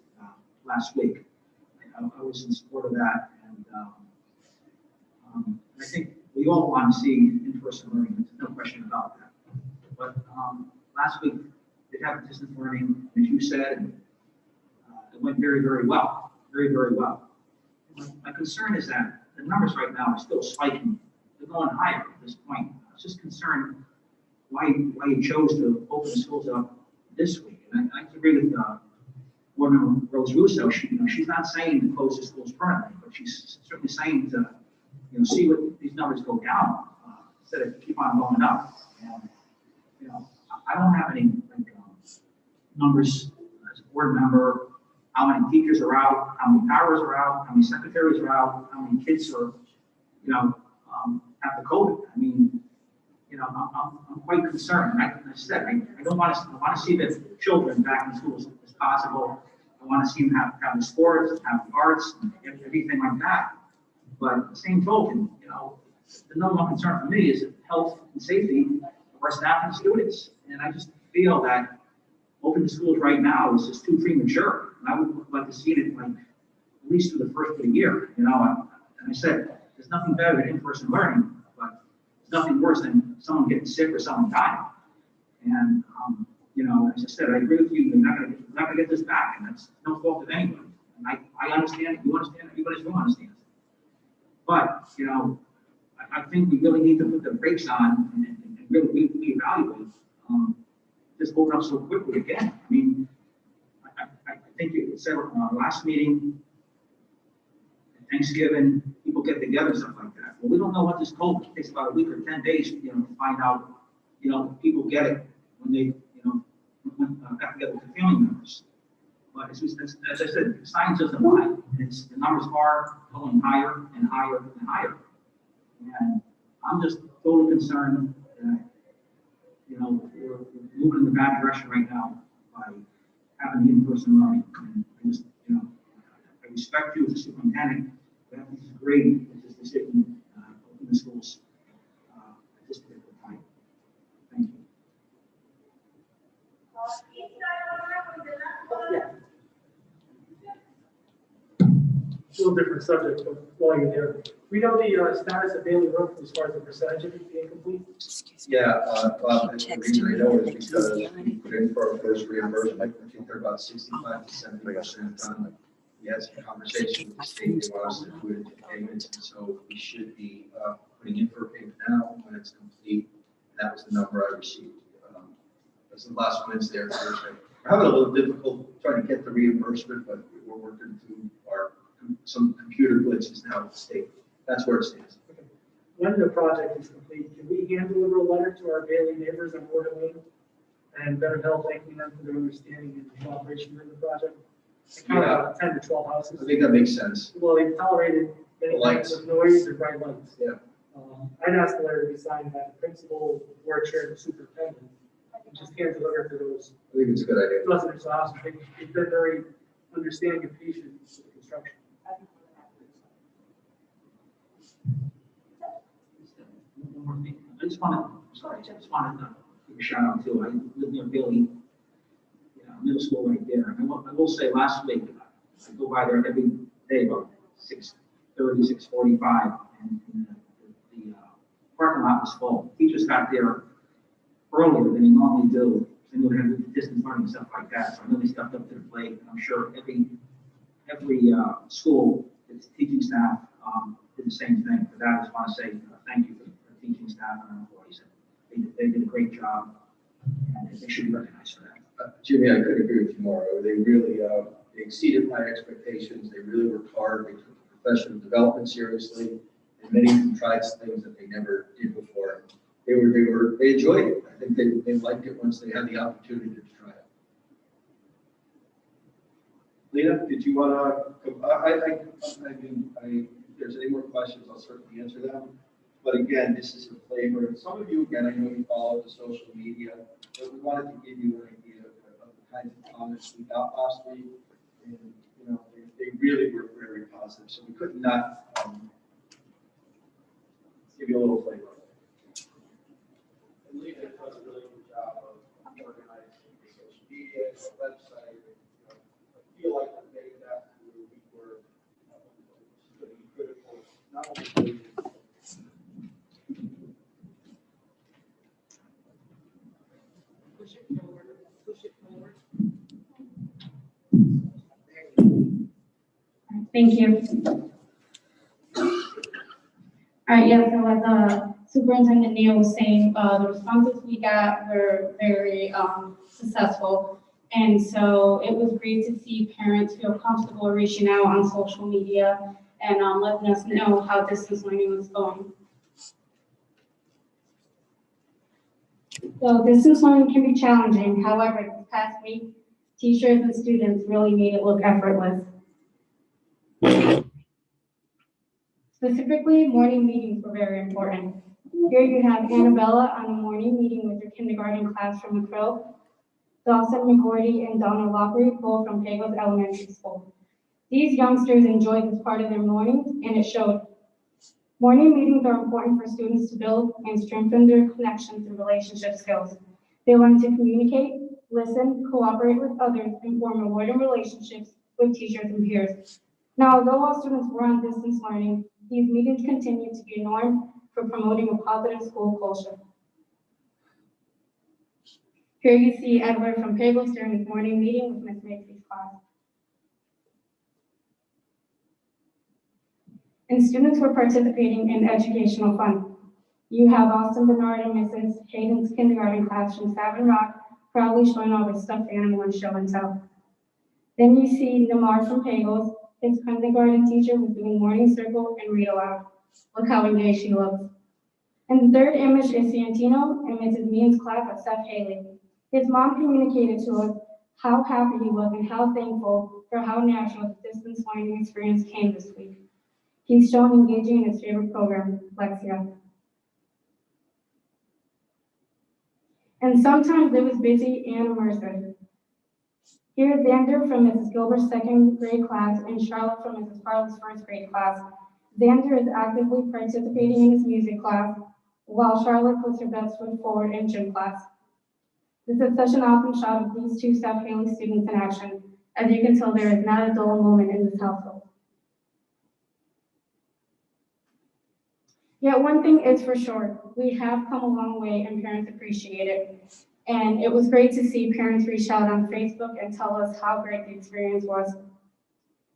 last week. I was in support of that, and I think we all want to see in-person learning. There's no question about that. But last week, they had distance learning, as you said, and it went very, very well. Very, very well. My concern is that the numbers right now are still spiking. They're going higher at this point. I was just concerned why you chose to open the schools up this week. And I agree with, Board Member Rose Russo. She's not saying to close the schools permanently, but she's certainly saying to, see what these numbers go down, instead of keep on going up. And, I don't have any, numbers as a board member, how many teachers are out, how many powers are out, how many secretaries are out, how many kids are, have the COVID. I mean, I'm quite concerned. I said, I don't want to, I want to see the children back in schools as possible. I want to see them have the sports, have the arts, and everything like that. But at the same token, the number one concern for me is health and safety of our staff and students. And I just feel that opening schools right now is just too premature. And I would like to see it at least through the first of the year, And I said, there's nothing better than in-person learning, but it's nothing worse than someone getting sick or someone dying. And, as I said, I agree with you, we're not gonna get this back, and that's no fault of anyone. And I understand it, you understand it, everybody's going to understand it. But, I think we really need to put the brakes on and really reevaluate, just open up so quickly again. I mean, I think it said last meeting, Thanksgiving, people get together and stuff like that. Well, we don't know what this COVID takes about a week or 10 days, to find out, if people get it when they, got together with the family members. But as I said, science doesn't lie. The numbers are going higher and higher and higher. And I'm just totally concerned that, we're moving in the bad direction right now by having the in-person learning. And I just, I respect you as a superintendent, but I think it's great that this decision in the schools at this particular time. Thank you. A little different subject, but while you're there, we know the status of Bailey Road as far as the percentage of it being complete. Yeah, Bob, the reason I know is because we put in for our first reimbursement. I think they're about 65 to 70% done. We had some conversation with the state, they want us to put it into payments, and so we should be putting in for a payment now when it's complete. And that was the number I received. That's the last Wednesday or Thursday. We're having a little difficult trying to get the reimbursement, but we're working through some computer glitches now at the state. That's where it stands. Okay. When the project is complete, can we hand deliver a letter to our Bailey neighbors on Ward and Wayne and Better Health thanking them for their understanding and cooperation during the project? Kind of 10 to 12 houses. I think that makes sense. Well, they've tolerated many Lights. kinds of noise or bright lights. Yeah. I'd ask the letter to be signed by the principal, board chair, and the superintendent. And just hand deliver to those I think it's a good idea. residents of the house. They've been very understanding and patient with the construction. One more thing. I just wanted to give a shout out to, I live near Bailey, middle school right there. And I will say last week, I go by there every day about 6:30, 6:45, and the parking lot was full. Teachers got there earlier than they normally do. They knew they had to do distance learning and stuff like that. So I know they stepped up to the plate. And I'm sure every school, its teaching staff did the same thing. For that, I just want to say thank you for the teaching staff and our employees. They did a great job, and they should be recognized for that. Jimmy, I could agree with you more. They really they exceeded my expectations. They really worked hard. They took the professional development seriously, and many of them tried things that they never did before. They enjoyed it. I think they liked it once they had the opportunity to try it. Lena, did you want to? If there's any more questions, I'll certainly answer them. But again, this is a flavor. Some of you, again, I know you follow the social media, but we wanted to give you an idea of the kinds of comments we got last week. And, they really were very positive. So we could not give you a little flavor. And Lena does a really good job of organizing the social media, the website. I feel like we made that through. We were pretty critical, not only Thank you. All right, yeah, so as Superintendent Neal was saying, the responses we got were very successful. And so it was great to see parents feel comfortable reaching out on social media and letting us know how distance learning was going. So distance learning can be challenging. However, this past week, teachers and students really made it look effortless. Specifically, morning meetings were very important. Here you have Annabella on a morning meeting with her kindergarten class from McCrill, Dawson McGordy and Donna Lockery, both from Pagos Elementary School. These youngsters enjoyed this part of their mornings, and it showed. Morning meetings are important for students to build and strengthen their connections and relationship skills. They learn to communicate, listen, cooperate with others, and form rewarding relationships with teachers and peers. Now, although all students were on distance learning, these meetings continue to be a norm for promoting a positive school culture. Here you see Edward from Pagos during his morning meeting with Ms. Macy's class. And students were participating in educational fun. You have Austin Bernard and Mrs. Hayden's kindergarten class from Savin Rock proudly showing off his stuffed animal and show and tell. Then you see Namar from Pagos. His kindergarten teacher was doing morning circle and read aloud. Look how engaged she looks. And the third image is Santino and Mrs. Means' class of Seth Haley. His mom communicated to us how happy he was and how thankful for how natural the distance learning experience came this week. He's shown engaging in his favorite program, Lexia. And sometimes it was busy and immersive. Here's Xander from Mrs. Gilbert's second grade class and Charlotte from Mrs. Farley's first grade class. Xander is actively participating in his music class, while Charlotte puts her best foot forward in gym class. This is such an awesome shot of these two South Haley students in action. As you can tell, there is not a dull moment in this household. Yet one thing is for sure, we have come a long way and parents appreciate it. And it was great to see parents reach out on Facebook and tell us how great the experience was.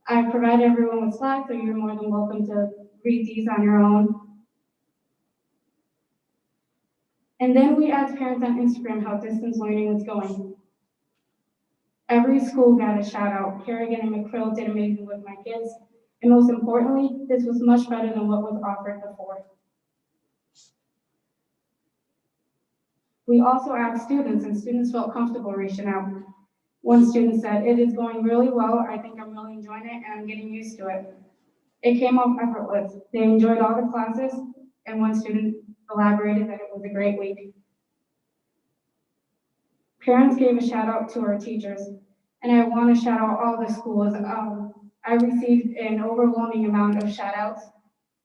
I provided everyone with slides, so you're more than welcome to read these on your own. And then we asked parents on Instagram how distance learning was going. Every school got a shout out. Harrigan and McCrill did amazing with my kids. And most importantly, this was much better than what was offered before. We also asked students, and students felt comfortable reaching out. One student said, "It is going really well. I think I'm really enjoying it, and I'm getting used to it." It came off effortless. They enjoyed all the classes, and one student elaborated that it was a great week. Parents gave a shout out to our teachers, and I want to shout out all the schools. I received an overwhelming amount of shout outs,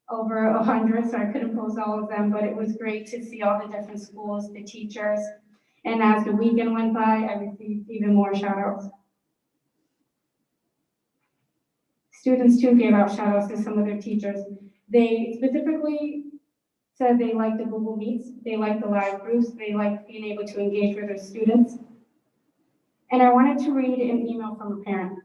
over 100, so I couldn't post all of them, but it was great to see all the different schools, the teachers, and as the weekend went by, I received even more shout outs. Students too gave out shout outs to some of their teachers. They specifically said they liked the Google Meets, they liked the live groups, they liked being able to engage with their students. And I wanted to read an email from a parent.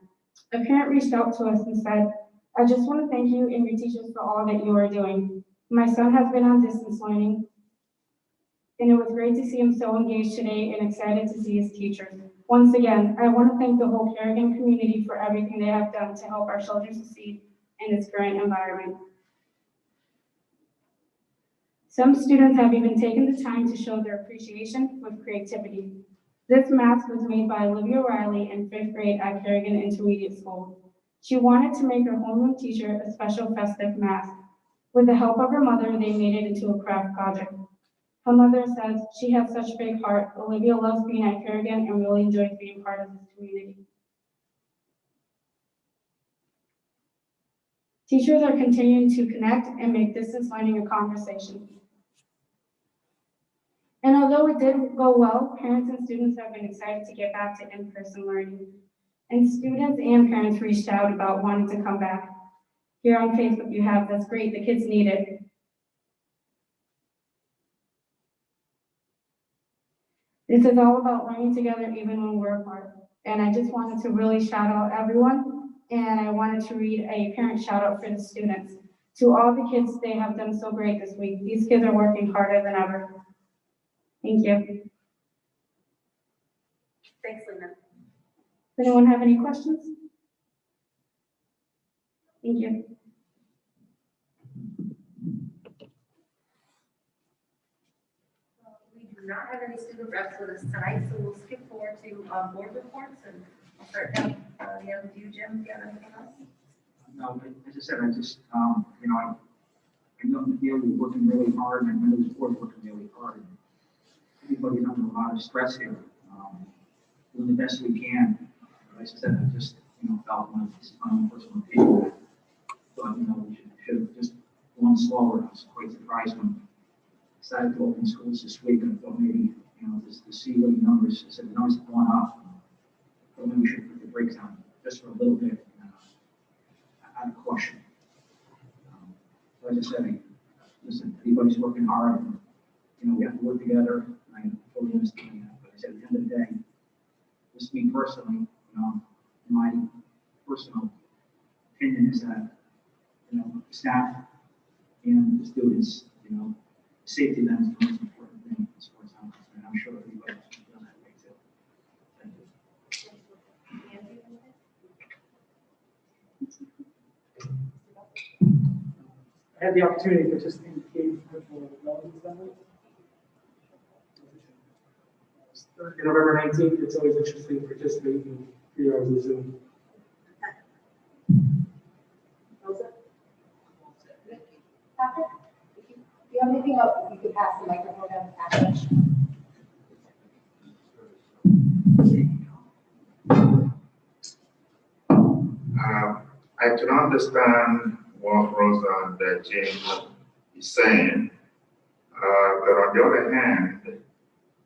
A parent reached out to us and said, "I just want to thank you and your teachers for all that you are doing. My son has been on distance learning, and it was great to see him so engaged today and excited to see his teachers. Once again, I want to thank the whole Carrigan community for everything they have done to help our children succeed in this current environment." Some students have even taken the time to show their appreciation with creativity. This mask was made by Olivia Riley in 5th grade at Carrigan Intermediate School. She wanted to make her homeroom teacher a special festive mask. With the help of her mother, they made it into a craft project. Her mother says she has such a big heart. Olivia loves being at Carrigan and really enjoys being part of this community. Teachers are continuing to connect and make distance learning a conversation. And although it did go well, parents and students have been excited to get back to in-person learning. And students and parents reached out about wanting to come back. Here on Facebook you have, "That's great, the kids need it." This is all about learning together even when we're apart. And I just wanted to really shout out everyone, and I wanted to read a parent shout out for the students. To all the kids, they have done so great this week. These kids are working harder than ever. Thank you. Thanks, Lena. anyone have any questions? Thank you. We do not have any student reps with us tonight, so we'll skip forward to board reports, and I'll start down, with you, Jim, if you have anything else? No, as I said, I just, I know Neil was working really hard, and I know the board working really hard. And everybody's under a lot of stress here, doing the best we can. As I said, I just, felt my own personal opinion. Thought, we should have just gone slower. I was quite surprised when I decided to open schools this week. I thought maybe, just to see what the numbers, I said the numbers have gone up. I thought maybe we should put the brakes on just for a little bit, out of caution. So as I said, listen, everybody's working hard, and, we have to work together. I fully understand that, but I said at the end of the day, just me personally, my personal opinion is that, the staff and the students, safety of them is the most important thing as far as I'm concerned. I'm sure everybody else will feel that way too. Thank you. I had the opportunity to participate in the virtual development summit. November 19th, it's always interesting to participate in 3 hours of Zoom. Patrick, if you have anything else, you could pass the microphone down to Patrick. I can understand what Rosa and James is saying, but on the other hand,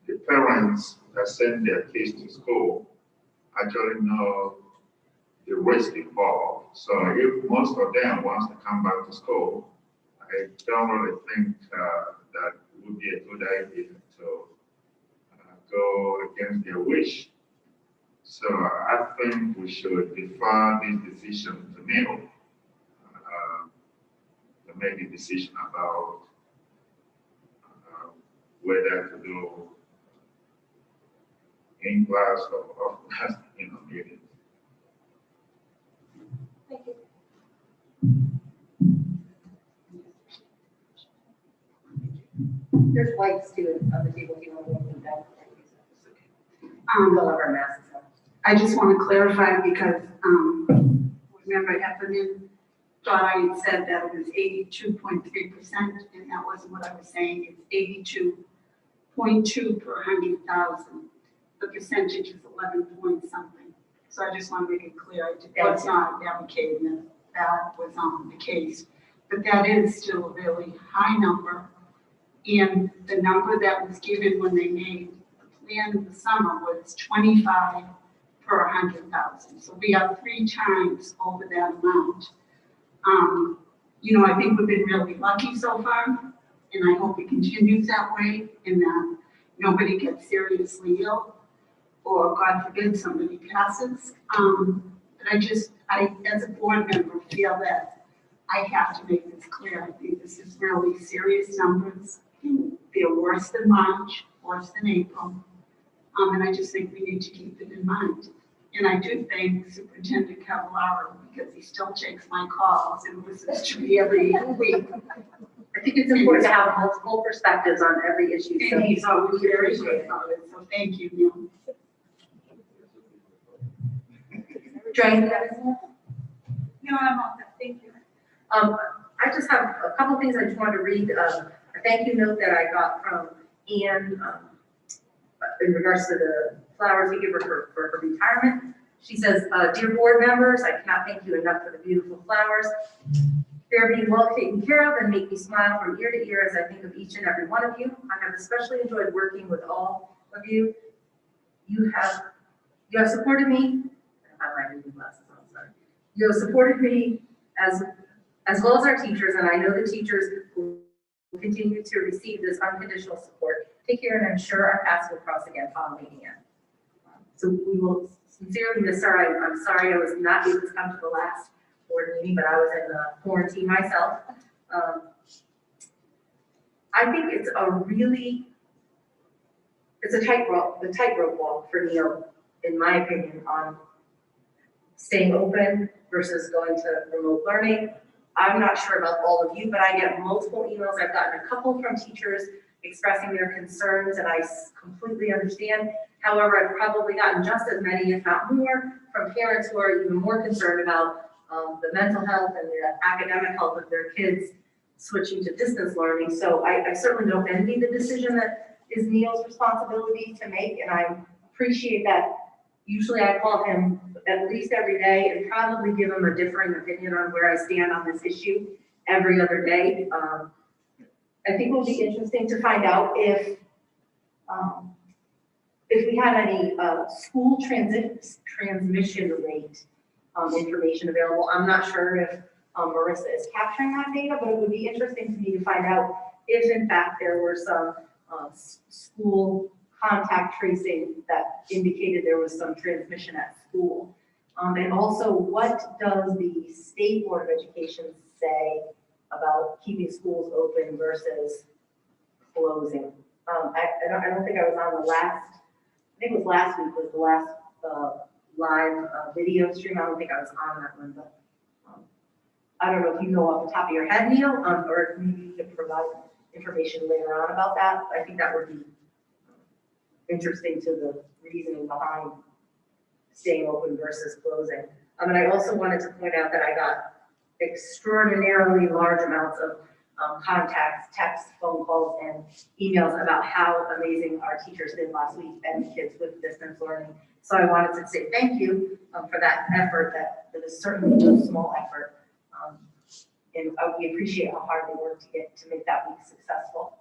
the parents that send their kids to school actually know the risk involved. So if most of them wants to come back to school, I don't really think that it would be a good idea to go against their wish. So I think we should defer this decision to Neil to make a decision about whether to do in class or off class, meetings. Thank you. There's wipes too on the table if you want to look them down. We'll have our masks on. I just want to clarify because, remember Heffernan thought I had said that it was 82.3%, and that wasn't what I was saying. It's 82.2 per 100,000. The percentage is 11 point something. So I just want to make it clear, I was not advocating that that was the case. But that is still a really high number. And the number that was given when they made the plan in the summer was 25 per 100,000. So we are 3 times over that amount. I think we've been really lucky so far, and I hope it continues that way, and that nobody gets seriously ill, or God forbid somebody passes. But I, as a board member, feel that I have to make this clear. I think this is really serious numbers. They're worse than March, worse than April. And I just think we need to keep it in mind. And I do thank Superintendent Cavallaro because he still takes my calls and listens to me every week. I think it's important to have multiple perspectives on every issue. So And he's always very good about it, so thank you, Neil. Joanne? No, I'm all set, thank you. I just have a couple things I just wanted to read. A thank you note that I got from Anne in regards to the flowers we give her for her retirement. She says, dear board members, I cannot thank you enough for the beautiful flowers. They're being well taken care of and make me smile from ear to ear as I think of each and every one of you. I have especially enjoyed working with all of you. You have supported me. I have my reading glasses on, sorry. You have supported me as well as our teachers, and I know the teachers will continue to receive this unconditional support. Take care, and I'm sure our paths will cross again following Anne. So we will sincerely miss her. I'm sorry I was not able to come to the last board meeting, but I was in quarantine myself. I think it's a tightrope walk for Neil, in my opinion, on staying open versus going to remote learning. I'm not sure about all of you, but I get multiple emails. I've gotten a couple from teachers expressing their concerns, and I completely understand. However, I've probably gotten just as many, if not more, from parents who are even more concerned about the mental health and the academic health of their kids switching to distance learning. So I certainly don't envy the decision that is Neil's responsibility to make, and I appreciate that. Usually I call him at least every day and probably give him a differing opinion on where I stand on this issue every other day. I think it will be interesting to find out if we had any school transmission rate information available. I'm not sure if Marissa is capturing that data, but it would be interesting to me to find out if in fact there were some school contact tracing that indicated there was some transmission at school. And also, what does the State Board of Education say about keeping schools open versus closing? I don't think I was on the last, I think it was last week was the last live video stream. I don't think I was on that one, but I don't know if you know off the top of your head, Neil, or maybe you could provide information later on about that. I think that would be interesting to the reasoning behind staying open versus closing. And I also wanted to point out that I got extraordinarily large amounts of contacts, texts, phone calls, and emails about how amazing our teachers did last week and kids with distance learning. So I wanted to say thank you for that effort. That is certainly no small effort. And we appreciate how hard they worked to make that week successful.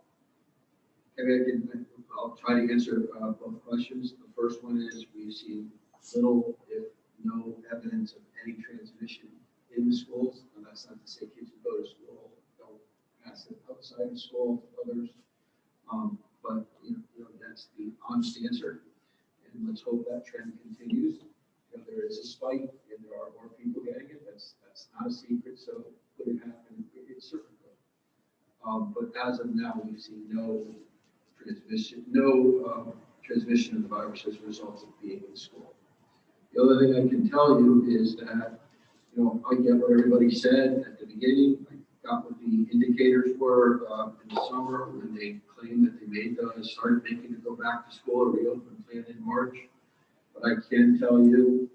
I'll try to answer both questions. The first one is we've seen little, if no, evidence of any transmission in the schools. And that's not to say kids who go to school don't pass it outside of school to others. But you know, that's the honest answer. And let's hope that trend continues. You know, there is a spike and there are more people getting it. That's not a secret. So could it happen? It certainly could. But as of now, we've seen no transmission of the virus as a result of being in school. The other thing I can tell you is that, you know, I get what everybody said at the beginning. I got what the indicators were in the summer when they claimed that they started making to go back to school or reopen plan in March. But I can tell you,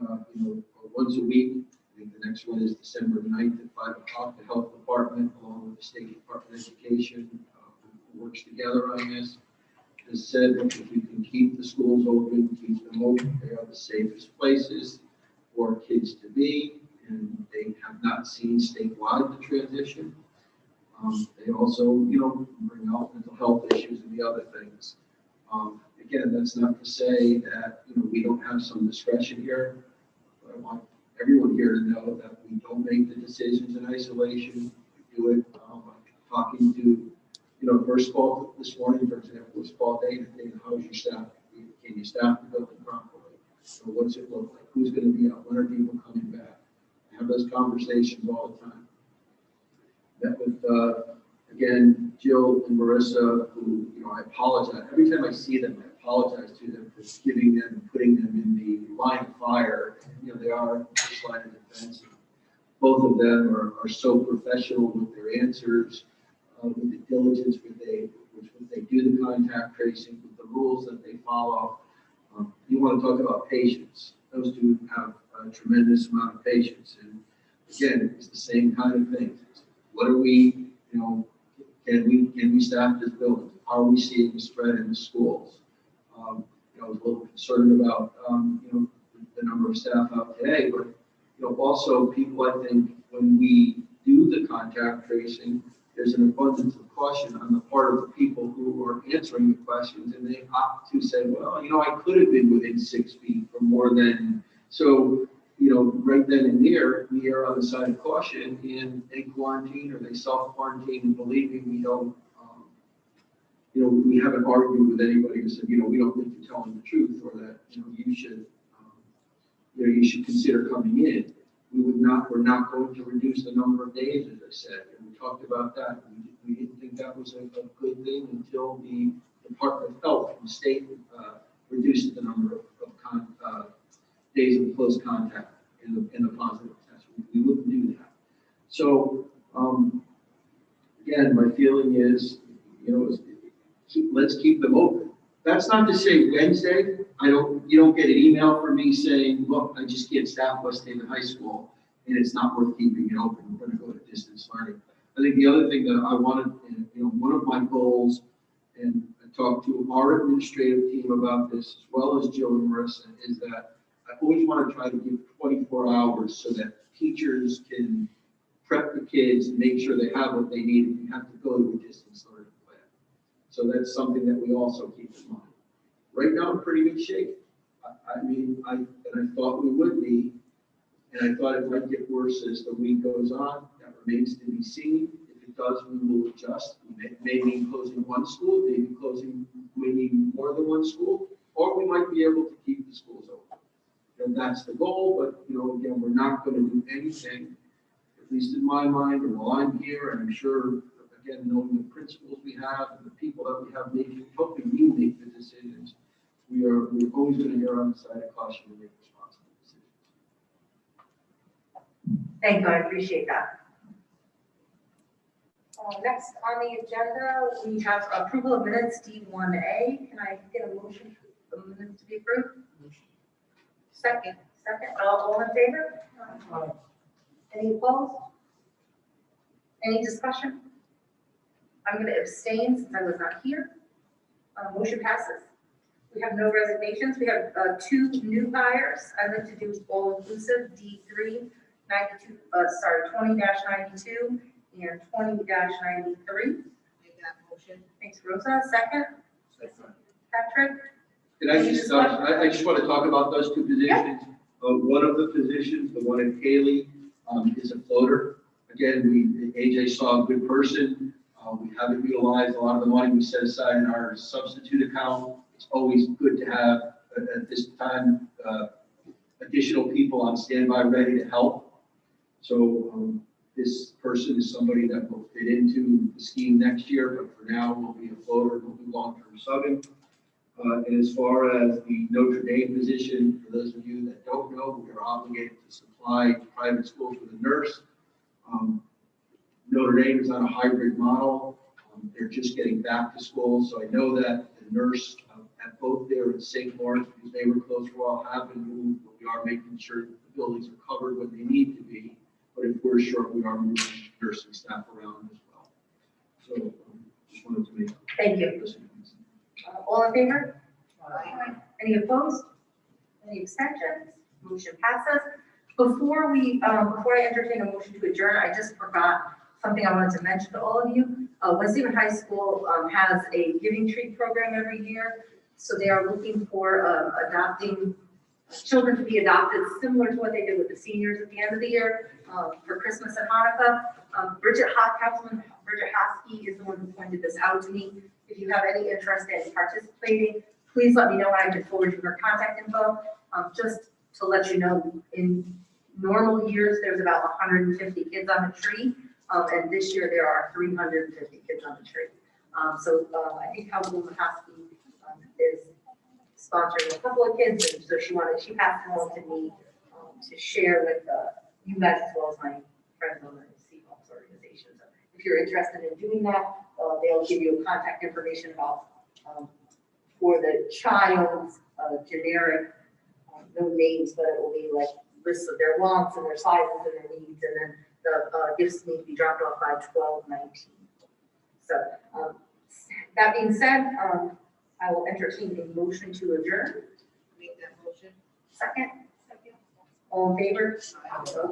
you know, once a week, I think the next one is December 9th at 5 o'clock, the health department, along with the State Department of Education, who works together on this, has said that if we can keep the schools open, keep them open, they are the safest places for kids to be, and they have not seen statewide the transition. They also, you know, bring out mental health issues and the other things. Again, that's not to say that, you know, we don't have some discretion here, but I want everyone here to know that we don't make the decisions in isolation. We do it talking to, you know, first call this morning, for example, was call Dana. How's your staff? Can you staff the building properly? So what's it look like? Who's going to be out? When are people coming back? I have those conversations all the time. Met with, again, Jill and Marissa, who, you know, I apologize. Every time I see them, I apologize to them for giving them and putting them in the line of fire. You know, they are first line of defense. Both of them are so professional with their answers, with the diligence with which they do the contact tracing, with the rules that they follow. You want to talk about patience. Those two have a tremendous amount of patience. And again, it's the same kind of thing. What are we, you know, can we staff this building? Are we seeing the spread in the schools? You know, I was a little concerned about, you know, the number of staff out today, but, you know, also people, I think, when we do the contact tracing, there's an abundance of caution on the part of the people who are answering the questions, and they opt to say, well, you know, I could have been within 6 feet or more than, so, you know, right then and there, we are on the side of caution, and they quarantine or they self-quarantine, and believe me, we don't, you know, we haven't argued with anybody who said, you know, we don't think you're telling the truth, or that, you know, you should consider coming in. We're not going to reduce the number of days, as I said, and we talked about that. We didn't think that was a good thing until the Department of Health from the state reduced the number of days of close contact in the positive test. We wouldn't do that. So, again, my feeling is, let's keep them open. That's not to say Wednesday, you don't get an email from me saying, look, I just can't staff West Haven High School and it's not worth keeping it open. We're going to go to distance learning. I think the other thing that I wanted, one of my goals, and I talked to our administrative team about this as well as Jill and Marissa, is that I always want to try to give 24 hours so that teachers can prep the kids and make sure they have what they need if you have to go to a distance learning plan. So that's something that we also keep in mind. Right now, I'm pretty good shape. I thought we would be, and I thought it might get worse as the week goes on. That remains to be seen. If it does, we will adjust. We may be closing one school, maybe more than one school, or we might be able to keep the schools open. And that's the goal, but again, we're not going to do anything, at least in my mind, or while I'm here, and I'm sure, again, knowing the principles we have and the people that we have helping me make the decisions, we're always going to err on the side of caution and make responsible decisions. Thank you, I appreciate that. Next on the agenda, we have approval of minutes D1A. Can I get a motion for the minutes to be approved? Second, all in favor? Any opposed? Any discussion? I'm going to abstain since I was not here. Motion passes. We have no resignations. We have 2 new hires. I'd like to do all inclusive D3 20-92 and 20-93. Make that motion. Thanks, Rosa. Second, Patrick. Did I just, I just want to talk about those 2 positions. One of the positions, the one in Haley, is a floater. Again, AJ saw a good person. We haven't utilized a lot of the money we set aside in our substitute account. It's always good to have, at this time, additional people on standby ready to help. So this person is somebody that will fit into the scheme next year, but for now will be a floater, will do long-term subbing. And as far as the Notre Dame position, for those of you that don't know, we are obligated to supply private schools with a nurse. Notre Dame is on a hybrid model. They're just getting back to school. So I know that the nurse at both there at St. Lawrence, because they were closed for a while, have been moved, but we are making sure that the buildings are covered when they need to be. But if we're short, we are moving nursing staff around as well. So just wanted to make. Thank you. All in favor? Any opposed? Any abstentions? Motion passes. Before I entertain a motion to adjourn, I just forgot something I wanted to mention to all of you. West Haven High School has a Giving Tree program every year. So they are looking for adopting children to be adopted, similar to what they did with the seniors at the end of the year for Christmas and Hanukkah. Bridget Hosky is the one who pointed this out to me. If you have any interest in participating, please let me know and I can forward you her contact info. Just to let you know, in normal years, there's about 150 kids on the tree. And this year there are 350 kids on the tree. So I think Howell Mahosky is sponsoring a couple of kids, and so she passed them on to me to share with you guys as well as my friends on the Seahawks organization. So if you're interested in doing that, they'll give you contact information about for the child's generic, no names, but it will be like lists of their wants and their sizes and their needs, and then the gifts need to be dropped off by 12/19. So that being said, I will entertain a motion to adjourn. Make that motion. Second. All in favor?